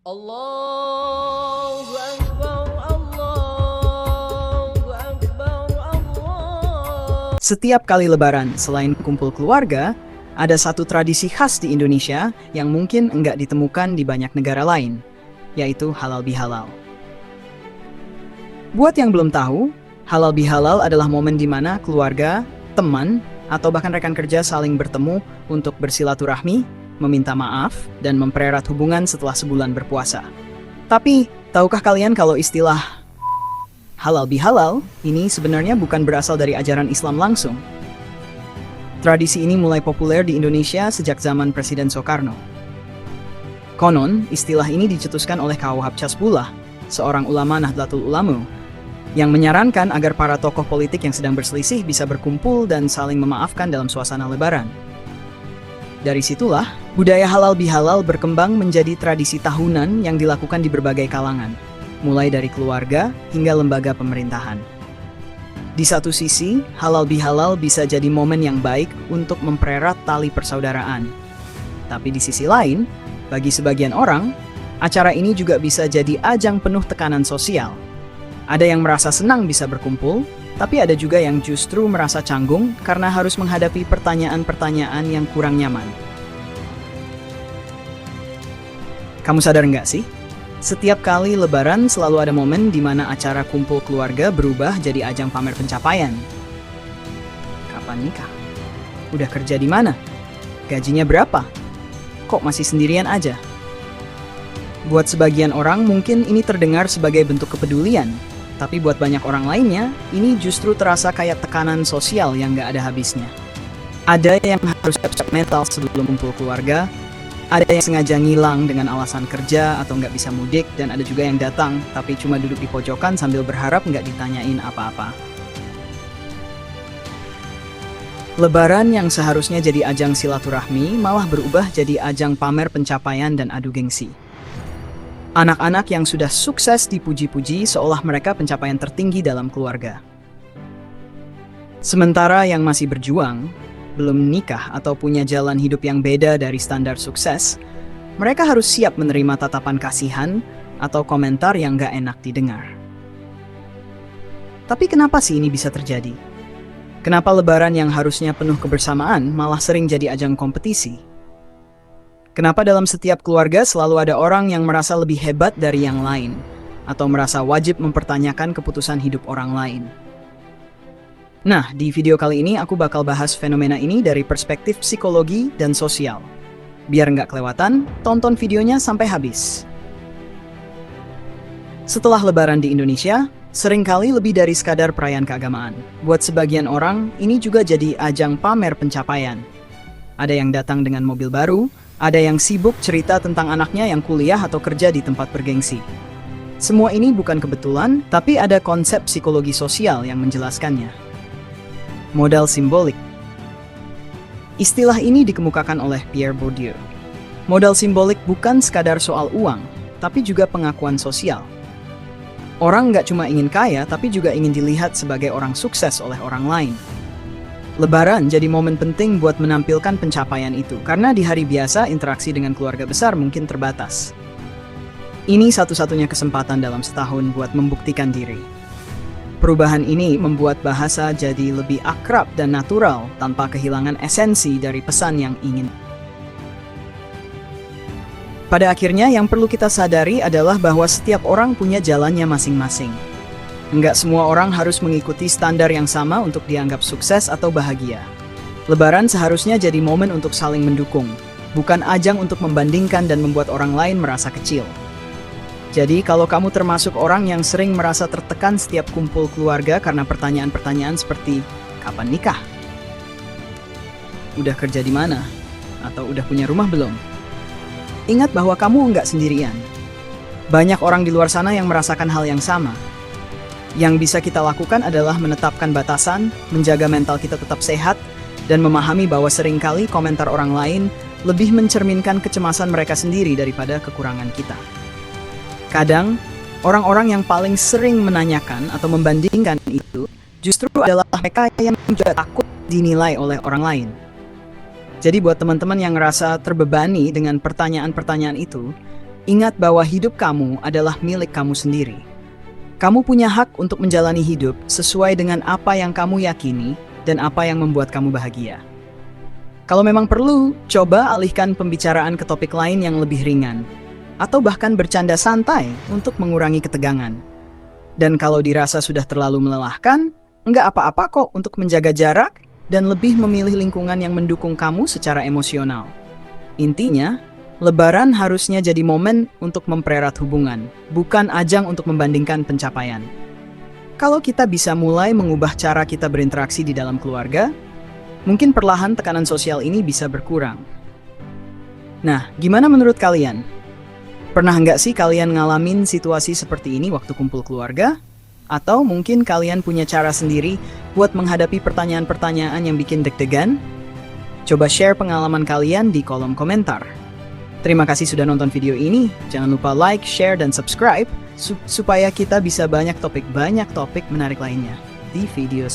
Allahu Akbar, Allahu Akbar, Allah. Setiap kali Lebaran, selain kumpul keluarga, ada satu tradisi khas di Indonesia yang mungkin enggak ditemukan di banyak negara lain, yaitu halal bihalal. Buat yang belum tahu, halal bihalal adalah momen di mana keluarga, teman, atau bahkan rekan kerja saling bertemu untuk bersilaturahmi, meminta maaf, dan mempererat hubungan setelah sebulan berpuasa. Tapi, tahukah kalian kalau istilah halal bihalal ini sebenarnya bukan berasal dari ajaran Islam langsung? Tradisi ini mulai populer di Indonesia sejak zaman Presiden Soekarno. Konon, istilah ini dicetuskan oleh K.H. Habsbullah, seorang ulama Nahdlatul Ulama, yang menyarankan agar para tokoh politik yang sedang berselisih bisa berkumpul dan saling memaafkan dalam suasana Lebaran. Dari situlah, budaya halal bihalal berkembang menjadi tradisi tahunan yang dilakukan di berbagai kalangan, mulai dari keluarga hingga lembaga pemerintahan. Di satu sisi, halal bihalal bisa jadi momen yang baik untuk mempererat tali persaudaraan. Tapi di sisi lain, bagi sebagian orang, acara ini juga bisa jadi ajang penuh tekanan sosial. Ada yang merasa senang bisa berkumpul, tapi ada juga yang justru merasa canggung karena harus menghadapi pertanyaan-pertanyaan yang kurang nyaman. Kamu sadar nggak sih? Setiap kali Lebaran selalu ada momen di mana acara kumpul keluarga berubah jadi ajang pamer pencapaian. Kapan nikah? Udah kerja di mana? Gajinya berapa? Kok masih sendirian aja? Buat sebagian orang mungkin ini terdengar sebagai bentuk kepedulian. Tapi buat banyak orang lainnya, ini justru terasa kayak tekanan sosial yang gak ada habisnya. Ada yang harus siap-siap mental sebelum kumpul keluarga, ada yang sengaja ngilang dengan alasan kerja atau gak bisa mudik, dan ada juga yang datang tapi cuma duduk di pojokan sambil berharap gak ditanyain apa-apa. Lebaran yang seharusnya jadi ajang silaturahmi malah berubah jadi ajang pamer pencapaian dan adu gengsi. Anak-anak yang sudah sukses dipuji-puji seolah mereka pencapaian tertinggi dalam keluarga. Sementara yang masih berjuang, belum nikah atau punya jalan hidup yang beda dari standar sukses, mereka harus siap menerima tatapan kasihan atau komentar yang gak enak didengar. Tapi kenapa sih ini bisa terjadi? Kenapa Lebaran yang harusnya penuh kebersamaan malah sering jadi ajang kompetisi? Kenapa dalam setiap keluarga selalu ada orang yang merasa lebih hebat dari yang lain, atau merasa wajib mempertanyakan keputusan hidup orang lain? Nah, di video kali ini aku bakal bahas fenomena ini dari perspektif psikologi dan sosial. Biar nggak kelewatan, tonton videonya sampai habis. Setelah Lebaran di Indonesia, seringkali lebih dari sekadar perayaan keagamaan. Buat sebagian orang, ini juga jadi ajang pamer pencapaian. Ada yang datang dengan mobil baru, ada yang sibuk cerita tentang anaknya yang kuliah atau kerja di tempat bergengsi. Semua ini bukan kebetulan, tapi ada konsep psikologi sosial yang menjelaskannya. Modal simbolik. Istilah ini dikemukakan oleh Pierre Bourdieu. Modal simbolik bukan sekadar soal uang, tapi juga pengakuan sosial. Orang nggak cuma ingin kaya, tapi juga ingin dilihat sebagai orang sukses oleh orang lain. Lebaran jadi momen penting buat menampilkan pencapaian itu, karena di hari biasa interaksi dengan keluarga besar mungkin terbatas. Ini satu-satunya kesempatan dalam setahun buat membuktikan diri. Perubahan ini membuat bahasa jadi lebih akrab dan natural tanpa kehilangan esensi dari pesan yang ingin. Pada akhirnya yang perlu kita sadari adalah bahwa setiap orang punya jalannya masing-masing. Enggak semua orang harus mengikuti standar yang sama untuk dianggap sukses atau bahagia. Lebaran seharusnya jadi momen untuk saling mendukung, bukan ajang untuk membandingkan dan membuat orang lain merasa kecil. Jadi kalau kamu termasuk orang yang sering merasa tertekan setiap kumpul keluarga karena pertanyaan-pertanyaan seperti, kapan nikah? Udah kerja di mana? Atau udah punya rumah belum? Ingat bahwa kamu enggak sendirian. Banyak orang di luar sana yang merasakan hal yang sama. Yang bisa kita lakukan adalah menetapkan batasan, menjaga mental kita tetap sehat, dan memahami bahwa seringkali komentar orang lain lebih mencerminkan kecemasan mereka sendiri daripada kekurangan kita. Kadang, orang-orang yang paling sering menanyakan atau membandingkan itu justru adalah mereka yang juga takut dinilai oleh orang lain. Jadi buat teman-teman yang ngerasa terbebani dengan pertanyaan-pertanyaan itu, Ingat bahwa hidup kamu adalah milik kamu sendiri. Kamu punya hak untuk menjalani hidup sesuai dengan apa yang kamu yakini dan apa yang membuat kamu bahagia. Kalau memang perlu, coba alihkan pembicaraan ke topik lain yang lebih ringan, atau bahkan bercanda santai untuk mengurangi ketegangan. Dan kalau dirasa sudah terlalu melelahkan, enggak apa-apa kok untuk menjaga jarak dan lebih memilih lingkungan yang mendukung kamu secara emosional. Intinya, Lebaran harusnya jadi momen untuk mempererat hubungan, bukan ajang untuk membandingkan pencapaian. Kalau kita bisa mulai mengubah cara kita berinteraksi di dalam keluarga, mungkin perlahan tekanan sosial ini bisa berkurang. Nah, gimana menurut kalian? Pernah nggak sih kalian ngalamin situasi seperti ini waktu kumpul keluarga? Atau mungkin kalian punya cara sendiri buat menghadapi pertanyaan-pertanyaan yang bikin deg-degan? Coba share pengalaman kalian di kolom komentar. Terima kasih sudah nonton video ini. Jangan lupa like, share, dan subscribe supaya kita bisa banyak topik menarik lainnya di video